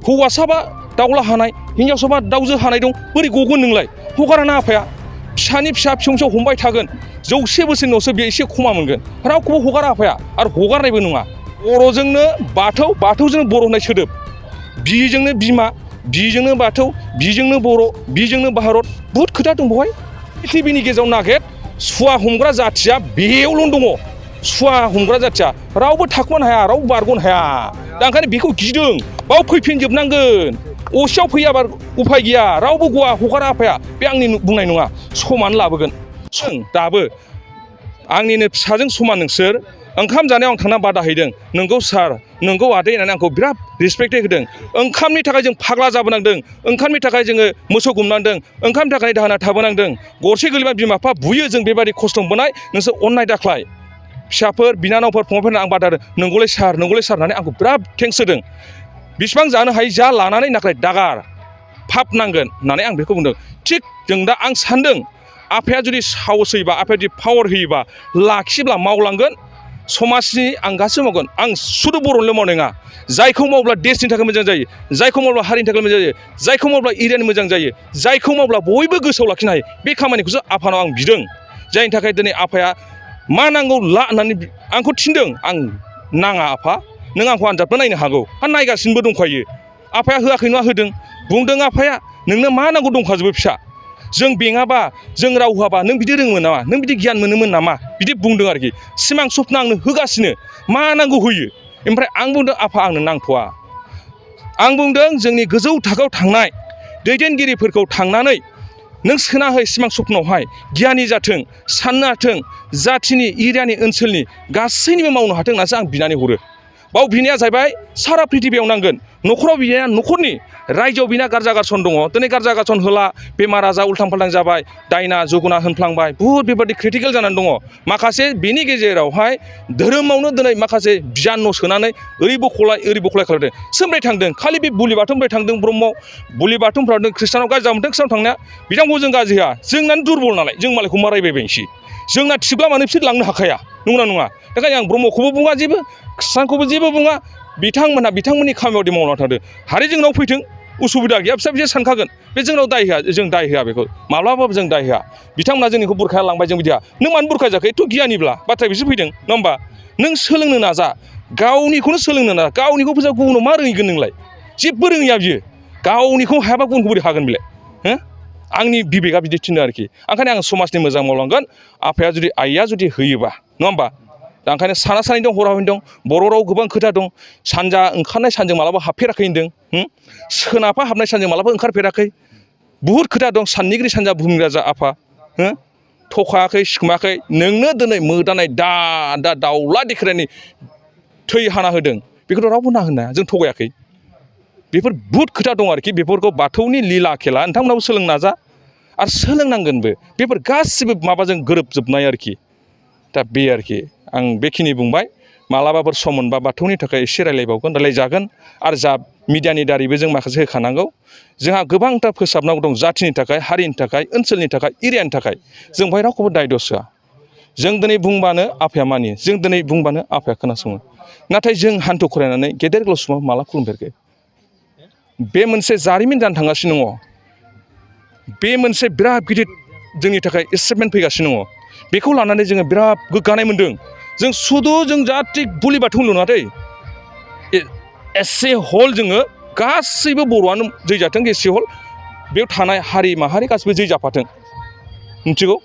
हौवासाबा दाउला हानाय हिन्जावसाबा दाउजो हानाय दं बोरै गगोन नोंलाय हगाराना आफाया फिसानि फिसा फिसौ हमबाय थागोन 100 बोसोरनि उनावसो बे एसे खमा मोनगोन रावखौबो हगारा आफाया आरो हगारनायबो नङा बर'जोंनो बाथौजोंनो बर' होननाय सोदोब बिजोंनो बिमा बिजोंनो बाथौ बिजोंनो बर' बिजोंनो भारत बुहुद खोथा दं बेवहाय पृथिबिनि गेजेराव नागेर सुवा हमग्रा जाथिया बेयावल' दङ सुवा हमग्रा जाथिया रावबो थाखुमानो हाया रावबो बारग'नो हाया दा ओंखायनो बेखौ गिदों बाव फैफिनजोबनांगोन असेयाव फैयाबा उफाय गैया रावबो गवा हगारा आफाया बे आंनि बुंनाय नङा समान लाबोगोन जों दाबो आंनिनो फिसाजों समान नोंसोर ओंखाम जानायाव आं थांना बादा हैदों नोंगौ सार नोंगौ आदै होननानै आंखौ बिराद रिसपेक्ट होदों ओंखामनि थाखाय जों फाग्ला जाबोनांदों ओंखामनि थाखाय जोङो मोसौ गुमनांदों ओंखामनि थाखाय दाहोना थाबोनांदों गरसे गोलैबा बिमा बिफा बुयो जों बेबायदि खस्थ' मोनबोनाय नोंसोर अननाय दाख्लाय फिसाफोर बिनानावफोर फंबायफोरनो आं बादा होदों नंगौलै सार होननानै आंखौ बिराद थेंक्स होदों बिसिबां जानो हायो जा लानानै नाथाय दागार फाप नांगोन होननानै आं बेखौ बुंदों थिग जों दा आं सानदों आफाया जुदि साहस होयोबा आफाया जुदि पावार होयोबा लाखियोब्ला मावलांगोन समाजनि आं गासैबो मावगोन आं सुदु बर'निल' मावनाय नङा जायखौ मावब्ला देशनि थाखाय मोजां जायो जायखौ मावब्ला हारिनि थाखाय मोजां जायो जायखौ मावब्ला एरियानि मोजां जायो जायखौ मावब्ला बयबो गोसोआव लाखिनो हायो बे खामानिखौसो आफानाव आं बिदों जायनि थाखाय दिनै आफाया मा नांगौ ला होननानै आंखौ थिनदों आं नाङा आफा नों आंखौ आनजादबो नायनो हागौ आरो नायगासिनोबो दंखायो आफाया होआखै नङा होदों बुंदों आफाया नोंनो मा नांगौ दंखाजोबो फिसा जों बेङाबा जों राव होआबा नों बिदि रोङोमोन नामा नों बिदि गियान मोनोमोन नामा बिदि बुंदों आरोखि सिमां सपना आंनो होगासिनो मा नांगौ होयो ओमफ्राय आं बुंदों आफा आंनो नांथ'वा आं बुंदों जोंनि गोजौ थाखोआव थांनाय दैदेनगिरिफोरखौ थांनानै नों सोना हो सिमां सपनावहाय गियानि जाथों साननो हाथों जाथिनि एरियानि ओनसोलनि गासैनिबो मावनो हाथों होननासो आं बिनानै हरो बाव बिनाया जाहैबाय सारा पृथिबियाव नांगोन न'खराव बिनाया न'खरनि रायजोआव बिना गारजा गारसन दङ दिनै गारजा गारसन होला बेमार आजार उल्थां फाल्थां जाबाय दायना जुगुना होनफ्लांबाय बुहुद बेबायदि क्रिटिकेल जानानै दङ माखासे बेनि गेजेरावहाय धोरोमावनो दिनै माखासे बिजान' सोनानै ओरै बखलाय खालामदों सोरनिफ्राय थांदों खालि बे बुलि बाथौनिफ्राय थांदों ब्रह्मआव बुलि बाथौनिफ्राय खृष्टानाव गाज्रि जामोनथों खृष्टानाव थांनाया बिथांखौ जों गाज्रि होआ जोंनानो दुरबल नालाय जों मालायखौ मारायबायबायनोसै जोंना थिगब्ला मानो बिसोर लांनो हाखाया नंगौना नङा बेखायनो आं ब्रह्मखौबो बुङा जेबो खृष्टानखौबो जेबो बुङा बिथांमोनहा बिथांमोननि खामानियाव मावना थांदों हारि जोंनाव फैथों उसुबिदा गैया फिसा फिसा सानखागोन बे जोंनाव दाय होआ जों दाय होआ बेखौ माब्लाबाबो जों दाय होआ बिथांमोना जोंनिखौ बुरखाया लांबाय जों बिदिया नों मानो बुरखा जाखो एथ' गियानिब्ला बाथ्राया बिसोर फैदों नङा होमबा नों सोलोंनो नाजा गावनिखौनो सोलोंनो नाजा गावनिखौ फैसा गुबुनाव मा रोंहैगोन नोंलाय जेबो रोङैया बियो गावनिखौ हायाबा गुबुनखौ बोरै हागोन बेलाय हो आंनि बिबेगा बिदि थिनो आरोखि ओंखायनो आं समाजनि मोजां मावलांगोन आफाया जुदि आइया जुदि होयोबा नङा होमबा दा ओंखायनो साना सानै दं हरा हनै दं बर' राव गोबां खोथा दं सानजा ओंखारनाय सानजों मालाबा हाबफेराखै होनदों सोनाबा हाबनाय सानजों मालाबा ओंखारफेराखै बुहुद खोथा दं साननिगिरि सानजा बुहुमनि राजा आफा थखायाखै सिखोमायाखै नोंनो दिनै मोदानाय दा दाउला देख्रेनाय थै हाना होदों बेखौथ' रावबो ना होनो हाया जों थगायाखै बेफोर बुहुद खोथा दं आरोखि बेफोरखौ बाथौनि लीला खेला नोंथांमोनाबो सोलोंनो नाजा आरो सोलोंनांगोनबो बेफोर गासिबो माबाजों गोरोबजोबनाय आरोखि दा बे आरोखि आं बेखिनि बुंबाय मालाबाफोर सम मोनबा बाथौनि थाखाय एसे रायलायबावगोन रायलायजागोन आरो जा मिडियानि दारैबो जों माखासे होखानांगौ जोंहा गोबांथा फोसाबनांगौ दं जाथिनि थाखाय हारिनि थाखाय ओनसोलनि थाखाय एरियानि थाखाय जों बेहाय रावखौबो दाय दस होआ जों दिनै बुंबानो आफाया मानियो जों दिनै बुंबानो आफाया खोनासङो नाथाय जों हान्थु खरायनानै गेदेर गोलाव सुबुंखौ माला खुलुमफेरखो बे मोनसे जारिमिन जानो थांगासिनो दङ बे मोनसे बिराद गिदिर जोंनि थाखाय एचिभमेन्ट फैगासिनो दङ बेखौ लानानै जोङो बिराद गोग्गानाय मोनदों जों सुदु जों जाथि बुलि बाथौल' नङा दै एसे हल जोङो गासैबो बर'आनो जै जाथों एसे हल बेयाव थानाय हारि माहारि गासैबो जै जाफाथों मिथिगौ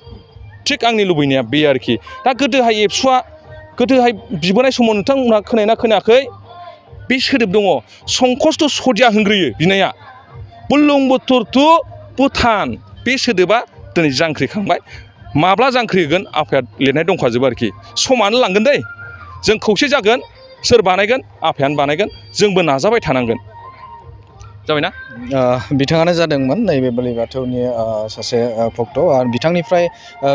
थिग आंनि लुबैनाया बे आरोखि दा गोदोहाय एबसुआ गोदोहाय बिबोनाय समाव नोंथांमोनहा खोनायोना खोनायाखै बे सोदोब दङ संकस्त सदिया होनग्रोयो बिनाया बुरलुंबुथुर टु भुटान बे सोदोबा दिनै जांख्रिखांबाय माब्ला जांख्रि होगोन आफाया लिरनाय दंखाजोबो आरोखि समानो लांगोन दै जों खौसे जागोन सोर बानायगोन आफायानो बानायगोन जोंबो नाजाबाय थानांगोन जाबायना बिथाङानो जादोंमोन नैबे बोलि बाथौनि सासे भक्त आरो बिथांनिफ्राय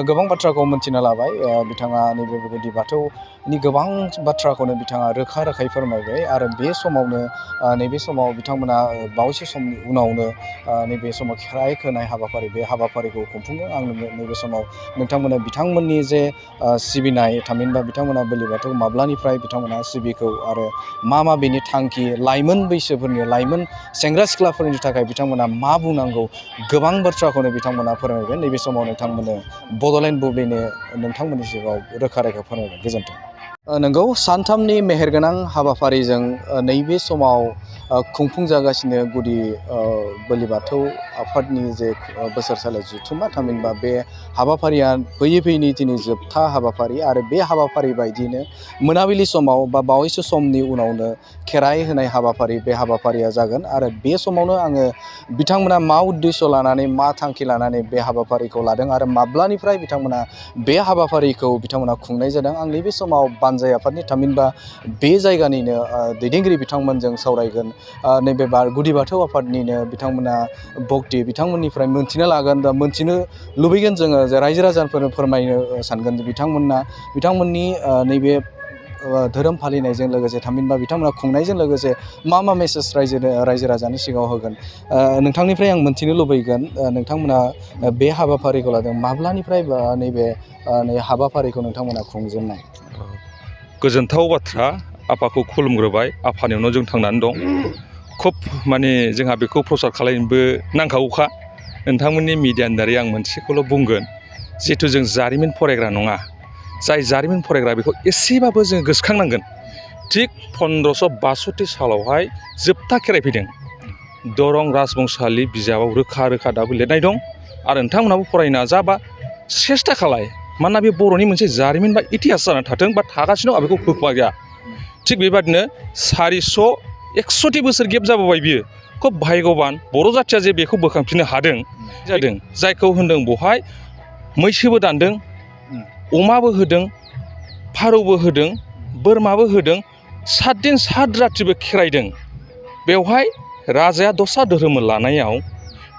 गोबां बाथ्राखौ मोनथिना लाबाय। बिथाङा नैबे गुदि बाथौनि गोबां बाथ्राखौनो बिथाङा रोखा रोखायै फोरमायबाय आरो बे समावनो नैबे समाव बिथांमोना बावैसो समनि उनावनो नैबे समाव खेराइ होनाय हाबाफारि बे हाबाफारिखौ खुंफुङो। आं नैबे समाव नोंथांमोना बिथांमोननि जे सिबिनाय थामहिनबा बिथांमोना बोलि बाथौ माब्लानिफ्राय बिथांमोना सिबिखौ आरो मा बेनि थांखि लाइमोन बैसोफोरनि लाइमोन सेंग्रा सिख्लाफोरनि थाखाय बिथांमोना मा बुंनांगौ गोबां बाथ्राखौनो बिथांमोना फोरमायबाय। नैबे समाव नोंथांमोननो बड'लेण्ड बुब्लिनि नोंथांमोननि सिगाङाव रोखा रोखा फोरमायबाय। गोजोन्थों। नंगौ, सानथामनि मेहेरगोनां हाबाफारिजों नैबे समाव खुंफुंजागासिनो गुदि बोलि बाथौ आफादनि जे बोसोरसालि जथुम्मा थामहिनबा बे हाबाफारिया फैयै दिनै जोबथा हाबाफारि आरो बे हाबाफारि बायदियैनो मोनाबिलि समाव बा बावैसो समनि उनावनो खेराइ होनाय हाबाफारि बे हाबाफारिया जागोन आरो बे समावनो आङो बिथांमोना मा उद्देश्य लानानै मा थांखि लानानै बे हाबाफारिखौ लादों आरो माब्लानिफ्राय बिथांमोना बे हाबाफारिखौ बिथांमोना खुंनाय जादों आं नैबे समाव बानजाय आफादनि थामहिनबा बे जायगानिनो दैदेनगिरि बिथांमोनजों सावरायगोन। नैबे गुदि बाथौ आफादनिनो बिथांमोना भक्ति बिथांमोननिफ्राय मोनथिनो लागोन बा मोनथिनो लुबैगोन जोङो जे रायजो राजाफोरनो फोरमायनो सानगोन बिथांमोननि नैबे धोरोम फालिनायजों लोगोसे थामहिनबा बिथांमोना खुंनायजों लोगोसे मा मेसेज रायजो राजानि सिगाङाव होगोन। नोंथांनिफ्राय आं मोनथिनो लुबैगोन नोंथांमोना बे हाबाफारिखौ लादों माब्लानिफ्राय नैबे हाबाफारिखौ नोंथांमोना खुंजेननाय? गोजोनथाव बाथ्रा। आफाखौ खुलुमग्रोबाय। आफानियावनो जों थांनानै दं। खोब माने जोंहा बेखौ प्रसार खालामनोबो नांखागौखा। नोंथांमोननि मिडियानि दारै आं मोनसेखौल' बुंगोन, जिहेथु जों जारिमिन फरायग्रा नङा। जाय जारिमिन फरायग्रा बेखौ एसेबाबो जों गोसोखांनांगोन। थिग 1562 सालावहाय जोबथा खेराइ फैदों। दरं राजबंसालि बिजाबाव रोखा रोखा दाबो लिरनाय दं आरो नोंथांमोनहाबो फरायनो नाजा बा सेस्था खालाय। मानोना बे बर'नि मोनसे जारिमिन बा इतिहास जानानै थाथों बा थागासिनो दं, आं बेखौ होखुमा गैया। थिग बेबादिनो 461 बोसोर गेप जाबोबाय बियो। खोब भाग्यबान बर' जाथिया जे बेखौ बोखांफिननो हादों जादों। जायखौ होनदों बेवहाय मैसोबो दानदों, अमाबो होदों, फारौबो होदों, बोरमाबो होदों, 7 दिन 7 रात्रिबो खेराइदों। बेवहाय राजाया दस्रा धोरोम लानायाव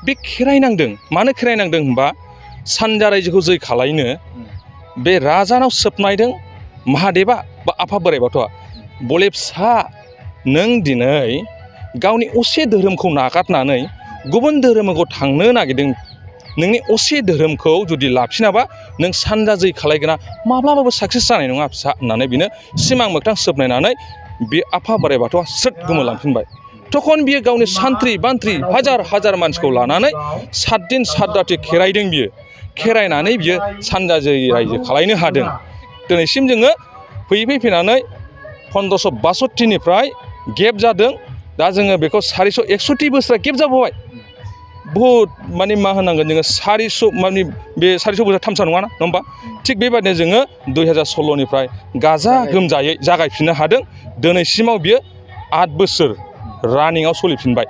बे खेराइ नांदों। मानो खेराइ नांदों होनबा सानजा रायजोखौ जै खालायनो बे राजानाव सोबनायदों महादेबा बा आफा बोराइ बाथौआ, बले फिसा नों दिनै गावनि असे धोरोमखौ नागारनानै गुबुन धोरोमखौ थांनो नागिरदों। नोंनि असे धोरोमखौ जुदि लाफिनाबा नों सानजा जै खालायगोना माब्लाबाबो साक्सेस जानाय नङा फिसा होननानै बिनो सिमां मोगथां सोबनायनानै बे आफा बोराइ बाथौआ स्रोद गोमोरलांफिनबाय। तखन बियो गावनि सान्थ्रि बान्थ्रि हाजार मानसिखौ लानानै 7 दिन 7 रात्रि खेराइदों बियो। खेराइनानै बियो सानजा जै रायजो खालायनो हादों। दिनैसिम जोङो फैनानै 1562 गेप जादों। दा जोङो बेखौ 461 बोसोरा गेप जाबोबाय। बहुद माने मा होनांगोन जोङो 400 माने बे 400 बोसोर थामसा नङाना, नङा होमबा? थिग बेबायदिनो जोङो 2016निफ्राय गाजा गोमजायै जागायफिननो हादों। दिनैसिमाव बियो 8 बोसोर रानिंआव सोलिफिनबाय।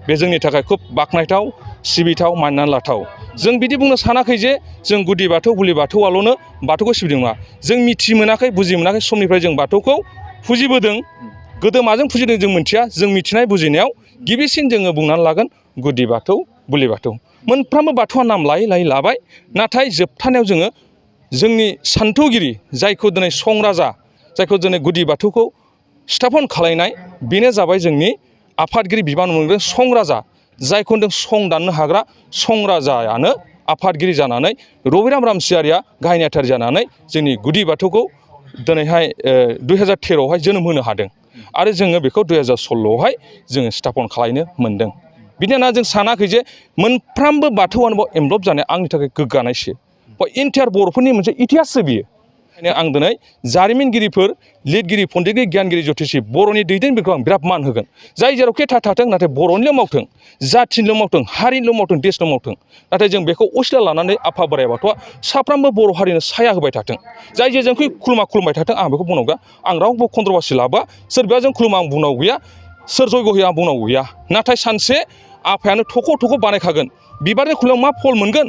बे जोंनि थाखाय खोब बाख्नायथाव, सिबिथाव, मानिनानै लाथाव। जों बिदि बुंनो सानाखै जे जों गुदि बाथौ बोलि बाथौआल'नो बाथौखौ सिबिदों नङा। जों मिथि मोनाखै बुजि मोनाखै समनिफ्राय जों बाथौखौ फुजिबोदों। गोदो माजों फुजिदों जों मिथिया। जों मिथिनाय बुजिनायाव गिबिसिन जोङो बुंनानै लागोन गुदि बाथौ बोलि बाथौ। मोनफ्रोमबो बाथौआ नाम लायै लाबाय। नाथाय जोबथानायाव जोङो जोंनि सान्थौगिरि जायखौ दिनै संराजा, जायखौ दिनै गुदि बाथौखौ स्थापन खालायनाय, बेनो जाबाय जोंनि आफादगिरि बिबान मोनग्रा संराजा। जायखौ होनदों सं दाननो हाग्रा संराजायानो आफादगिरि जानानै रबिराम रामसियारिया गाहाय नेहाथारि जानानै जोंनि गुदि बाथौखौ दिनैहाय 2013आवहाय जोनोम होनो हादों आरो जोङो बेखौ 2016आवहाय जोङो स्थापन खालायनो मोनदों। बिनि उनाव जों सानाखै जे मोनफ्रोमबो बाथौआनो बाव एनभल्भ जानाया आंनि थाखाय गोग्गानायसो। इन्टायार बर'फोरनि मोनसे इतिहाससो बियो। ओंखायनो आं दिनै जारिमिनगिरिफोर, लिरगिरि, खन्थाइगिरि, गियानगिरि जथेसि बर'नि दैदेनगिरिखौ आं बिराद मान होगोन। जाय जेरावखि थाथों नाथाय बर'निल' मावथों, जाथिनिल' मावथों, हारिनिल' मावथों, देशल' मावथों। नाथाय जों बेखौ असिला लानानै आफा बोराइ बाथौआ साफ्रोमबो बर' हारिनो साया होबाय थाथों। जाय जेजोंखि खुलुमबाय थाथों आं बेखौ बुंनांगौ गैया। आं रावबो कन्ट्रभारसि लाबोआ। सोरबाया जों खुलुमा आं बुंनांगौ गैया। सोर जयग' होयो आं बुंनांगौ गैया। नाथाय सानसे आफायानो थख' बानायखागोन। बिबारनि खुलुमाव मा फल मोनगोन,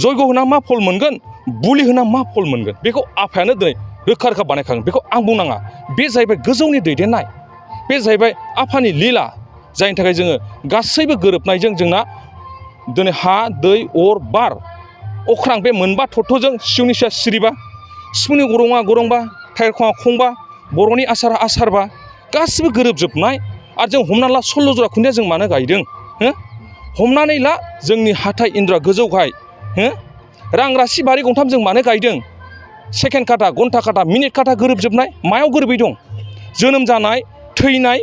जयग' होना मा फल मोनगोन, बुलि होना मा फल मोनगोन, बेखौ आफायानो दिनै रोखा रोखा बानायखागोन। बेखौ आं बुंनाङा। बे जाहैबाय गोजौनि दैदेननाय। बे जाहैबाय आफानि लीला। जायनि थाखाय जोङो गासैबो गोरोबनायजों जोंना दिनै हा दै अर बार अख्रां बे मोनबा थत्तजों सिउनि सिया सिरिबा सिफुंनि गरङा गरंबा थाइरखङा खंबा बर'नि आसारा आसारबा गासिबो गोरोबजोबनाय आरो जों हमना ला 16 जरा खुन्थिया जों मानो गायदों हो हमनानै ला जोंनि हाथाइ इन्द्रा गोजौ गाहाय हो रां रासि बारि गंथाम जों मानो गायदों सेकेन्ड काटा घन्टा काटा मिनिट काटा गोरोबजोबनाय मायाव गोरोबै दं जोनोम जानाय थैनाय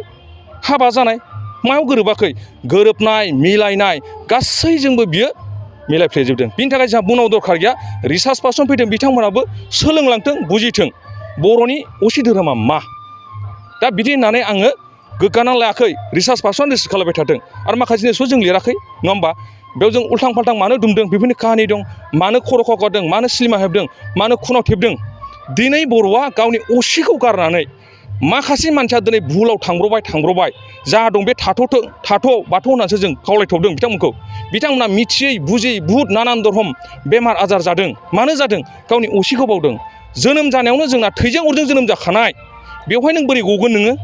हाबा जानाय मायाव गोरोबाखै गोरोबनाय मिलायनाय गासैजोंबो बियो मिलायफ्लेजोबदों बिनि थाखाय जोंहा बुंनांगौ दरखार गैया रिसार्च पार्सन फैदों बिथांमोनाबो सोलोंलांथों बुजिथों बर'नि असे धोरोमा मा दा बिदि होननानै आङो गोग्गानानै लायाखै रिसार्च पार्सन रिसार्च खालामबाय थादों आरो माखासे जिनिसखौ जों लिराखै नङा होमबा बेयाव जों उल्थां फाल्थां मानो दुमदों बेफोरनि काहानि दं मानो खर' खावगारदों मानो सिनेमा हेबदों मानो खुनाव थेबदों दिनै बर'आ गावनि असेखौ गारनानै माखासे मानसिया दिनै भुलाव थांब्रबाय जा दं बे थाथ' बाथौ होननानैसो जों खावलायथ'दों बिथांमोनखौ बिथांमोना मिथियै बुजियै बुहुत नानान धरम बेमार आजार जादों मानो जादों गावनि असेखौ बावदों जोनोम जानायावनो जोंना थैजों अरजों जोनोम जाखानाय बेवहाय नों बोरै गगोन नोङो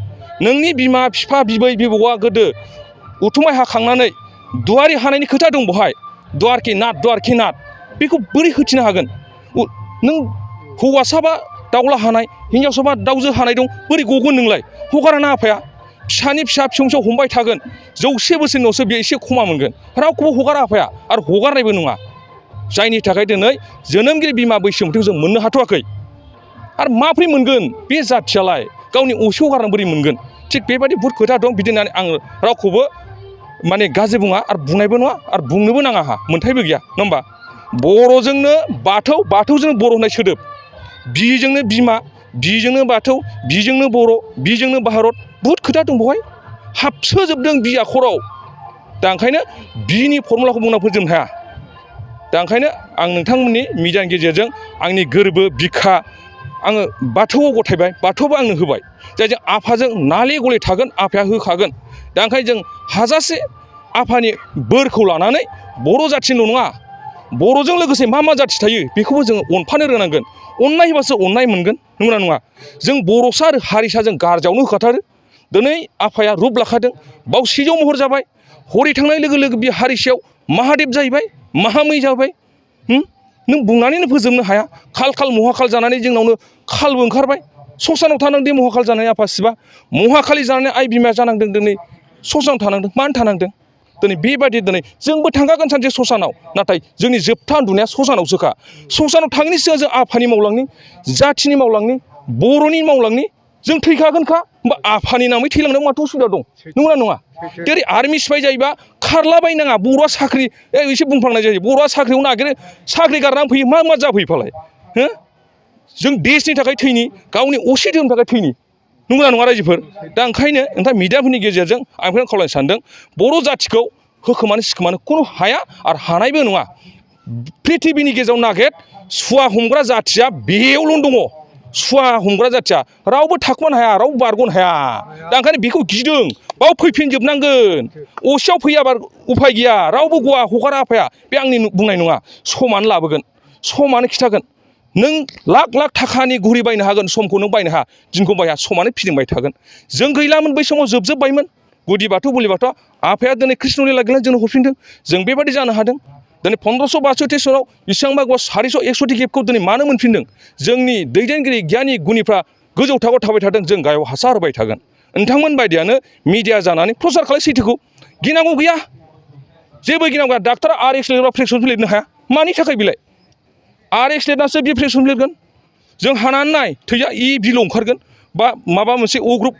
नोंनि बिमा बिफा बिबै बिबौआ गोदो उथुमाय हाखांनानै दुवारि हानायनि खोथा दं बहाय दुवारखि नाथ बेखौ बोरै होथिनो हागोन नों हौवासाबा दाउला हानाय हिन्जावसाबा दाउजो हानाय दं बोरै गगोन नोंलाय हगाराना आफाया फिसानि फिसा फिसौ हमबाय थागोन 100 बोसोरनि उनावसो बे एसे खमा मोनगोन रावखौबो हगारा आफाया आरो हगारनायबो नङा जायनि थाखाय दिनै जोनोमगिरि बिमा बैसोमुथिखौ जों मोननो हाथ'वाखै आरो माब्रै मोनगोन बे जाथियालाय गावनि असेखौ गारनानै बोरै मोनगोन थिग बेबायदि बुहुत खोथा दं बिदि होननानै आं रावखौबो माने गाज्रि बुङा आरो बुंनायबो नङा आरो बुंनोबो नाङा आंहा मोन्थायबो गैया नङा होमबा बर'जोंनो बाथौजोंनो बर' होननाय सोदोब बिजोंनो बिमा बिजोंनो बाथौ बिजोंनो बर' बिजोंनो भारत बुहुत खोथा दं बेवहाय हाबसोजोबदों बि आखराव दा ओंखायनो बिनि फर्मुलाखौ बुंना फोजोबनो हाया दा ओंखायनो आं नोंथांमोननि मिडियानि गेजेरजों आंनि गोरबो बिखा आङो बाथौआव गथायबाय बाथौआबो आंनो होबाय जायजों आफाजों नाले गले थागोन आफाया होखागोन दा ओंखायनो जों हाजासे आफानि बोरखौ लानानै बर' जाथिल' नङा बर'जों लोगोसे मा जाथि थायो बेखौबो जोङो अनफानो रोंनांगोन अननाय होबासो अननाय मोनगोन नंगौना नङा जों बर'सा आरो हारिसा जों गारजायावनो होखाथारो दिनै आफाया रुप लाखादों बाव सिजौ महर जाबाय हरै थांनाय लोगो लोगो बे हारिसायाव महादेब जाहैबाय महामै जाबाय नों बुंनानैनो फोजोबनो हाया खाल महाखाल जानानै जोंनावनो खालबो ओंखारबाय ससानाव थानांदों महाखाल जानानै आफा शिबा महाखालि जानानै आइ बिमाया जानांदों दिनै ससानाव थानांदों मानो थानांदों दिनै बेबायदि दिनै जोंबो थांखागोन सानसे ससानाव नाथाय जोंनि जोबथा उन्दुनाया ससानावसोखा ससानाव थाङिनि सिगां जों आफानि मावलांनि जाथिनि मावलांनि बर'नि मावलांनि जों थैखागोनखा होमबा आफानि नामै थैलांनायाव माथो उसुबिदा दं नंगौना नङा जेरै आर्मि सिफाय जायोबा खारलाबायनाङा बर'आ साख्रि एसे बुंफ्लांनाय जायो बर'आ साख्रियाव नागिरो साख्रि गारनानै फैयो मा जाफैयो फालाय हो जों देशनि थाखाय थैनि गावनि असे धोरोमनि थाखाय थैनि नंगौना नङा रायजोफोर दा ओंखायनो नोंथां मिडियाफोरनि गेजेरजों आं बेखौनो खावलायनो सानदों बर' जाथिखौ होखोमानो सिखोमानो खुनु हाया आरो हानायबो नङा प्रिथिबिनि गेजेराव नागेर सुवा हमग्रा जाथिया बेयावल' दङ सुवा हमग्रा जाथिया रावबो थाखुमानो हाया रावबो बारग'नो हाया दा ओंखायनो बेखौ गिदों बाव फैफिनजोबनांगोन असेयाव फैयाबा उफाय गैया रावबो गवा हगारा आफाया बे आंनि बुंनाय नङा समानो लाबोगोन समानो खिथागोन नों लाख थाखानि घुरि बायनो हागोन समखौ नों बायनो हाया दिनखौ बायहा समानो फिदिंबाय थागोन जों गैलामोन बै समाव जोबजोब्बायमोन गुदि बाथौ बुलि बाथौआ आफाया दिनै कृष्ण लिला गेलेनानै जोंनो हरफिनदों जों बेबायदि जानो हादों दिनै 1562 सनाव बेसेबांबा 461 खेबखौ दिनै मानो मोनफिनदों जोंनि दैदेनगिरि गियानि गुनिफ्रा गोजौ थाखोआव थाबाय थादों जों गाहायाव हासार होबाय थागोन नोंथांमोन बायदियानो मिडिया जानानै प्रसार खालाय सैथोखौ गिनांगौ गैया जेबो गिनांगौ गैया डाक्टारा RX लिरबा प्रेसक्रिपसन लिरनो हाया मानि थाखाय बिलाय RX लिरनासो बे प्रेसक्रिपसन लिरगोन जों हानानै नाय थैया बिल' ओंखारगोन बा माबा मोनसे O ग्रुप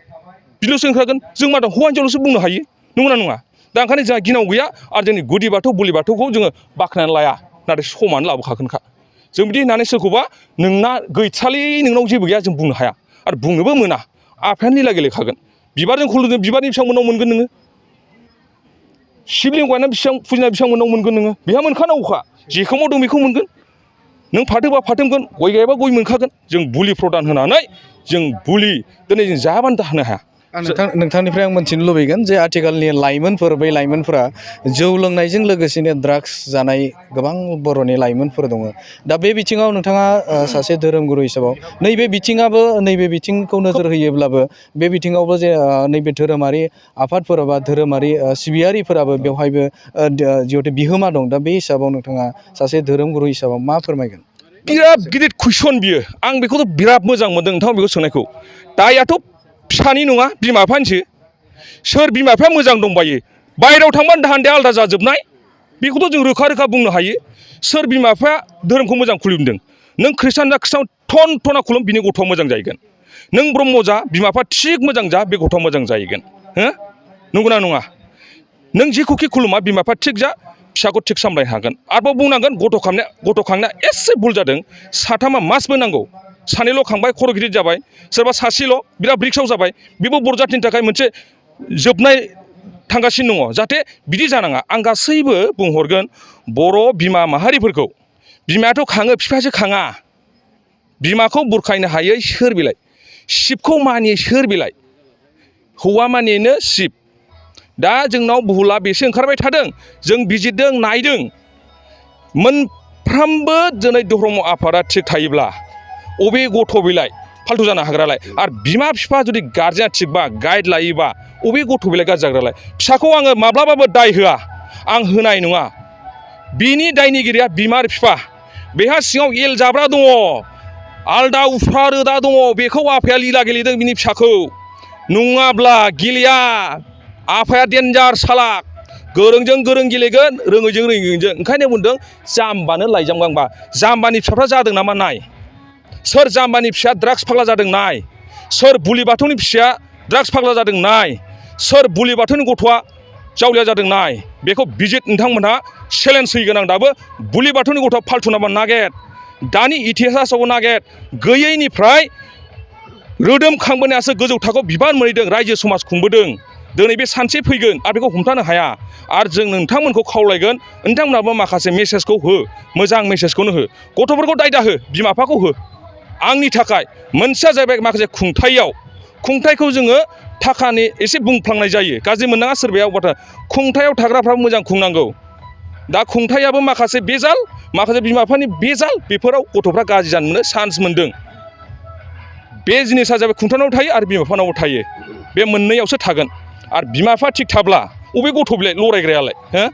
बिल'सो ओंखारगोन जों मा दं हौवा हिनजावल'सो बुंनो हायो नंगौना नङा दा ओंखायनो जोंहा गिनांगौ गैया आरो जोंनि गुदि बाथौ बुलि बाथौखौ जोङो बाख्नायनानै लाया नाथाय समानो लाबोखागोनखा जों बिदि होननानै सोरखौबा नोंना गैथ्रालै नोंनाव जेबो गैया जों बुंनो हाया आरो बुंनोबो मोना आफायानो लीला गेलेखागोन बिबारजों खुलुमदों बिबारनि बिसांमोननाव मोनगोन नोङो शिबलिंग गायनानै बिसां फुजिनाय बिसांमोननाव मोनगोन नोङो बेहा मोनखानांगौखा जेखौ मावदों बेखौ मोनगोन नों फाथोबा फाथो मोनगोन गय गायबा गय मोनखागोन जों बुलि प्रदान होनानै जों बुलि दिनै जों जायाबानो दानो हाया नोंथांनिफ्राय आं मोनथिनो लुबैगोन जे आथिखालनि बै लाइमोनफोरा जौ लोंनायजों लोगोसेनो ड्राग्स जानाय गोबां बर'नि लाइमोनफोर दङ दा बे बिथिङाव नोंथाङा सासे धोरोमगुरु हिसाबाव नैबे बिथिंखौ नोजोर होयोब्लाबो बे बिथिङावबो जे नैबे धोरोमारि आफादफोर बा धोरोमारि सिबियारिफोराबो बेवहायबो जिहेथु बिहोमा दं दा बे हिसाबाव नोंथाङा सासे धोरोमगुरु हिसाबाव मा फोरमायगोन? बिराद गिदिर कुइसन बियो आं बेखौथ' बिराद मोजां मोनदों नोंथाङा बेखौ सोंनायखौ दायाथ' फिसानि नङा बिमा बिफानिसो सोर बिमा बिफाया मोजां दंबायो बायहेरायाव थांबा दाहान्दाया आलादा जाजोबनाय बेखौथ' जों रोखा रोखा बुंनो हायो सोर बिमा बिफाया धोरोमखौ मोजां खुलुमदों नों खृष्टान जा खृष्टान थना खुलुम बिनि गथ'आ मोजां जाहैगोन नों ब्रह्म जा बिमा बिफा थिग मोजां जा बे गथ'आ मोजां जाहैगोन हो नंगौना नङा नों जेखौखि खुलुमा बिमा बिफा थिग जा फिसाखौ थिग सामलायनो हागोन आरोबाव बुंनांगोन गथ' खांनाया एसे भुल जादों साथामा मासबो नांगौ सानैल' खांबाय खर' गिदिर जाबाय सोरबा सासेल' बिराद रिक्सआव जाबाय बेबो बर' जाथिनि थाखाय मोनसे जोबनाय थांगासिनो दङ जाहाथे बिदि जानाङा आं गासैबो बुंहरगोन बर' बिमा माहारिफोरखौ बिमायाथ' खाङो बिफायासो खाङा बिमाखौ बुरखायनो हायै सोर बिलाय शिबखौ मानियै सोर बिलाय हौवा मानियैनो शिब दा जोंनाव भुला बेसो ओंखारबाय थादों जों बिजिरदों नायदों मोनफ्रोमबो दिनै धर्म आफादा थिग थायोब्ला अबे गथ' बिलाय फाल्थु जानो हाग्रालाय आरो बिमा बिफा जुदि गारजेना थिगबा गाइड लायोबा अबे गथ' बिलाय गाज्रि जाग्रालाय फिसाखौ आङो माब्लाबाबो दाय होआ आं होनाय नङा बिनि दायनिगिरिया बिमा आरो बिफा बेहा सिङाव एल जाब्रा दङ आलदा उफ्रा रोदा दङ बेखौ आफाया लीला गेलेदों बिनि फिसाखौ नङाब्ला गेलेया आफाया डेन्जार सालाक गोरोंजों गोरों गेलेगोन रोङैजों रोङैजों ओंखायनो बुंदों जाम्बानो लाइजाम गांबा जाम्बानि फिसाफ्रा जादों नामा नाय सोर जाम्बानि फिसाया ड्राग्स फाग्ला जादों नाय सोर बुलि बाथौनि फिसाया ड्राग्स फाग्ला जादों नाय सोर बुलि बाथौनि गथ'आ जावलिया जादों नाय बेखौ बिजित नोंथांमोनहा चेलेन्ज होगोन आं दाबो बुलि बाथौनि गथ'आ फाल्थु नामा नागेट दानि इतिहासाव नागेट गैयैनिफ्राय रोदोमखांबोनायासो गोजौ थाखोआव बिबान मोनहैदों रायजो समाज खुंबोदों दिनै बे सानसे फैगोन आरो बेखौ हमथानो हाया आरो जों नोंथांमोनखौ खावलायगोन नोंथांमोनाबो माखासे मेसेजखौ हो मोजां मेसेजखौनो हो गथ'फोरखौ दायदा हो बिमा बिफाखौ हो आंनि थाखाय मोनसेया जाहैबाय माखासे खुंथायखौ जोङो थाखानि एसे बुंफ्लांनाय जायो गाज्रि मोननाङा सोरबाया अबाथा खुंथायाव थाग्राफ्राबो मोजां खुंनांगौ दा खुंथायाबो माखासे बेजाल माखासे बिमा बिफानि बेजाल बेफोराव गथ'फ्रा गाज्रि जानो मोनो चान्स मोनदों बे जिनिसा जाबाय खुंथानाव थायो आरो बिमा बिफानावबो थायो बे मोननैयावसो थागोन आरो बिमा बिफा थिग थाब्ला अबे गथ' बिलाय लरायग्रायालाय हो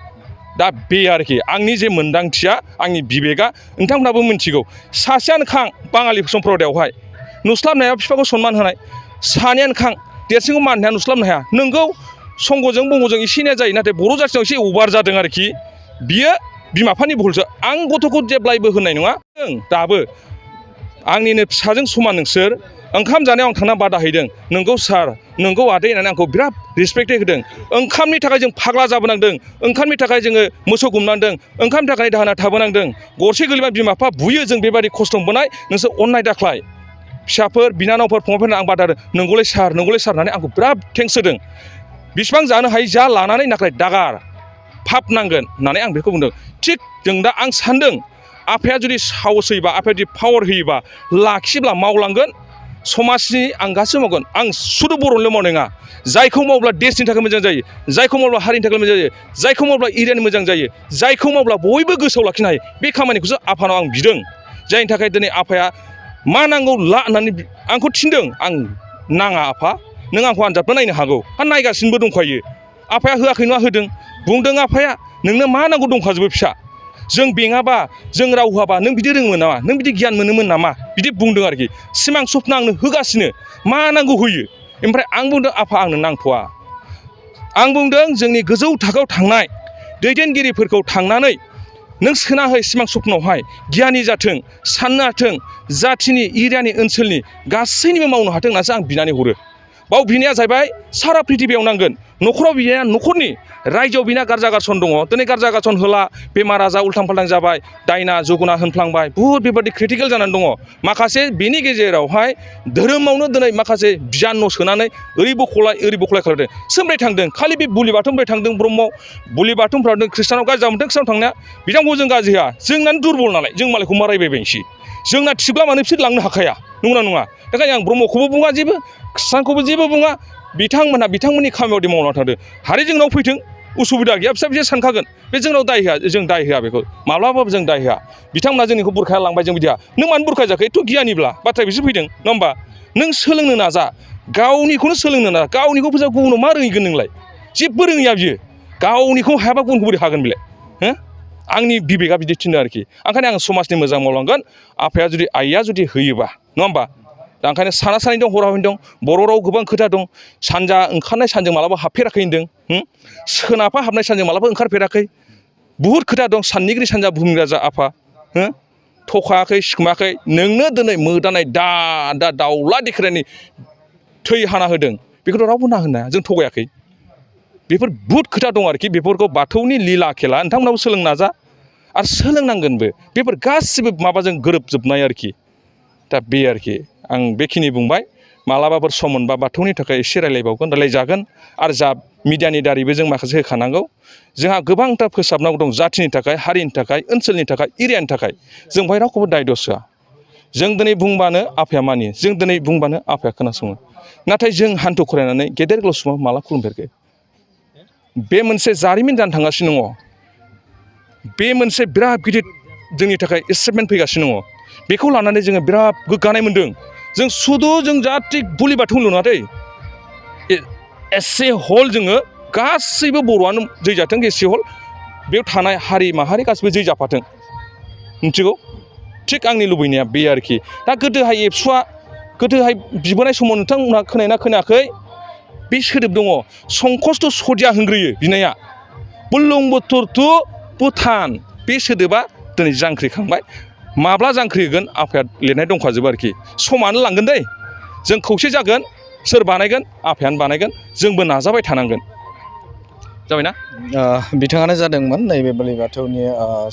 दा बे आरोखि आंनि जे मोनदांथिया आंनि बिबेगा नोंथांमोनहाबो मिथिगौ सासेयानो खां बाङालि सम्प्रदायावहाय नुस्लाबनो हाया बिफाखौ सनमान होनाय सानैयानो खां देरसिनखौ मान हाया नुस्लाबनो हाया नोंगौ संग'जों बंग'जों एसे एनै जायो नाथाय बर' जाथियाव एसे अभार जादों आरोखि बियो बिमा बिफानि भुलसो आं गथ'खौ जेब्लायबो होननाय नङा दाबो आंनिनो फिसाजों समान नोंसोर ओंखाम जानायाव आं थांना बादा हैदों नोंगौ सार नोंगौ आदै होननानै आंखौ बिराद रिसपेक्ट होदों ओंखामनि थाखाय जों फाग्ला जाबोनांदों ओंखामनि थाखाय जोङो मोसौ गुमनांदों ओंखामनि थाखाय दाहोना थाबोनांदों गरसे गोलैबा बिमा बिफा बुयो जों बेबायदि खस्थ' मोनबोनाय नोंसोर अननाय दाख्लाय फिसाफोर बिनानावफोर फंबायफोरनो आं बादा होदों नंगौलै सार होननानै आंखौ बिराद थेंक्स होदों बिसिबां जानो हायो जा लानानै नाथाय दागार फाप नांगोन होननानै आं बेखौ बुंदों थिग जों दा आं सानदों आफाया जुदि साहस होयोबा आफाया जुदि पावार होयोबा लाखियोब्ला मावलांगोन समाजनि आं गासैबो मावगोन आं सुदु बर'निल' मावनाय नङा जायखौ मावब्ला देशनि थाखाय मोजां जायो जायखौ मावब्ला हारिनि थाखाय मोजां जायो जायखौ मावब्ला एरियानि मोजां जायो जायखौ मावब्ला बयबो गोसोआव लाखिनो हायो बे खामानिखौसो आफानाव आं बिदों जायनि थाखाय दिनै आफाया मा नांगौ ला होननानै आंखौ थिनदों आं नाङा आफा नों आंखौ आनजादबो नायनो हागौ आरो नायगासिनोबो दंखायो आफाया होआखै नङा होदों बुंदों आफाया नोंनो मा नांगौ दंखाजोबो फिसा जों बेङाबा जों राव होआबा नों बिदि रोङोमोन नामा नों बिदि गियान मोनोमोन नामा बिदि बुंदों आरोखि सिमां सपना आंनो होगासिनो मा नांगौ होयो ओमफ्राय आं बुंदों आफा आंनो नांथ'वा आं बुंदों जोंनि गोजौ थाखोआव थांनाय दैदेनगिरिफोरखौ थांनानै नों सोना हो सिमां सपनावहाय गियानि जाथों साननो हाथों जाथिनि एरियानि ओनसोलनि गासैनिबो मावनो हाथों होननासो आं बिनानै हरो बाव बिनाया जाहैबाय सारा प्रिथिबियाव नांगोन न'खराव बिनाया न'खरनि रायजोआव बिना गारजा गारसन दङ दिनै गारजा गारसन होला बेमार आजार उल्थां फाल्थां जाबाय दायना जुगुना होनफ्लांबाय बुहुद बेबायदि क्रिटिकेल जानानै दङ माखासे बेनि गेजेरावहाय धोरोमावनो दिनै माखासे बिजान सोनानै ओरैबो खालायदों सोमब्राय थांदों खालि बे बुलि बाथौनिफ्राय थांदों ब्रह्मआव बुलि बाथौनिफ्राय ख्रिस्टानाव गाज्रि जामोनथों ख्रिस्टानाव थांनाया बिथांखौ जों गाज्रि होआ जोंनानो दुरबल नालाय जों मालायखौ मा रायबायबायनोसै जोंना थिगब्ला मानो बिसोर लांनो हाखाया नंगौना नङा बेखायनो आं ब्रह्मखौबो बुङा जेबो ख्रिस्टानखौबो जेबो बुङा बिथांमोनहा बिथांमोननि खामानियाव मावना थादों हारि जोंनाव फैथों उसुबिदा गैया फिसा फिसा सानखागोन बे जोंनाव दाय होआ जों दाय होआ बेखौ माब्लाबाबो जों दाय होआ बिथांमोना जोंनिखौ बुरखाया लांबाय जों बिदिया नों मानो बुरखाय जाखो एथ' गियानिब्ला बाथ्राया बिसोर फैदों नङा होमबा नों सोलोंनो नाजा गावनिखौनो सोलोंनो नाजा गावनिखौ फैसा गुबुनाव मा रोंहैगोन नोंलाय जेबो रोङैया बियो गावनिखौ हायाबा गुबुनखौ बोरै हागोन बेलाय हो आंनि बिबेका बिदि थिनो आरोखि ओंखायनो आं समाजनि मोजां मावलांगोन आफाया जुदि आइया जुदि होयोबा नङा होमबा दा ओंखायनो साना सानै दं हरा हनै दं बर' राव गोबां खोथा दं सानजा ओंखारनाय सानजों मालाबा हाबफेराखै होनदों सोनाबहा हाबनाय सानजों मालाबा ओंखारफेराखै बुहुद खोथा दं साननिगिरि सानजा बुहुमनि राजा आफा हो थखायाखै सिखोमायाखै नोंनो दिनै मोदानाय दा दाउला देख्रानि थै हाना होदों बेखौथ' रावबो ना होनो हाया जों थगायाखै बेफोर बुहुद खोथा दं आरोखि बेफोरखौ बाथौनि लीला खेला नोंथांमोनाबो सोलोंनो नाजा आरो सोलोंनांगोनबो बेफोर गासिबो माबाजों गोरोबजोबनाय आरोखि दा बे आरोखि आं बेखिनि बुंबाय मालाबाफोर सम मोनबा बाथौनि थाखाय एसे रायज्लायबावगोन रायज्लायजागोन आरो जा मिडियानि दारैबो जों माखासे होखानांगौ जोंहा गोबांथार फोसाबनांगौ दं जाथिनि थाखाय हारिनि थाखाय ओनसोलनि थाखाय एरियानि थाखाय जों बेहाय रावखौबो दाय दस होआ जों दिनै बुंबानो आफाया मानियो जों दिनै बुंबानो आफाया खोनासङो नाथाय जों हान्थु खरायनानै गेदेर गोलाव सुबुङा माला खुलुमफेरखो बे मोनसे जारिमिन जानो थांगासिनो दङ बे मोनसे बिराद गिदिर जोंनि थाखाय एचिभमेन्ट फैगासिनो दङ बेखौ लानानै जोङो बिराद गोग्गानाय मोनदों जों सुदु जों जाथि बुलि बाथौल' नङा दै एसे हल जोङो गासैबो बर'आनो जै जाथों एसे हल बेयाव थानाय हारि माहारि गासैबो जै जाफाथों मिथिगौ थिग आंनि लुबैनाया बे आरोखि दा गोदोहाय एबसुआ गोदोहाय बिबोनाय समाव नोंथांमोनहा खोनायोना खोनायाखै बे सोदोब दङ संकस्त सदिया होनग्रोयो बिनाया बुरलुंबुथुर टु भुटान बे सोदोबा दिनै जांख्रिखांबाय माब्ला जांख्रि होगोन आफाया लिरनाय दंखाजोबो आरोखि समानो लांगोन दै जों खौसे जागोन सोर बानायगोन आफायानो बानायगोन जोंबो नाजाबाय थानांगोन जाबायना बिथाङानो जादोंमोन नैबे बोलि बाथौनि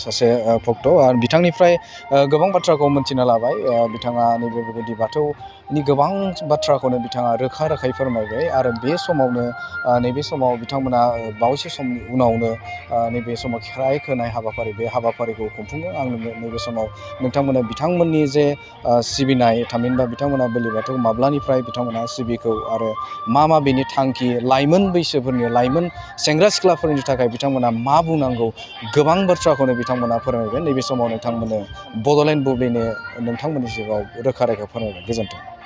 सासे भक्त आरो बिथांनिफ्राय गोबां बाथ्राखौ मोनथिना लाबाय बिथाङा नैबे बेबायदि बाथौनि गोबां बाथ्राखौनो बिथाङा रोखा रोखायै फोरमायबाय आरो बे समावनो नैबे समाव बिथांमोना बावैसो समनि उनावनो नैबे समाव खेराइ होनाय हाबाफारि बे हाबाफारिखौ खुंफुङो आं नैबे समाव नोंथांमोना बिथांमोननि जे सिबिनाय थामहिनबा बिथांमोना बोलि बाथौ माब्लानिफ्राय बिथांमोना सिबिखौ आरो मा बेनि थांखि लाइमोन बैसोफोरनि लाइमोन सेंग्रा सिख्लाफोरनि थाखाय बिथांमोना मा बुंनांगौ गोबां बाथ्राखौनो बिथांमोना फोरमायबाय नैबे समाव नोंथांमोननो बड'लेण्ड बुब्लिनि नोंथांमोननि सिगाङाव रोखा रोखा फोरमायबाय गोजोन्थों।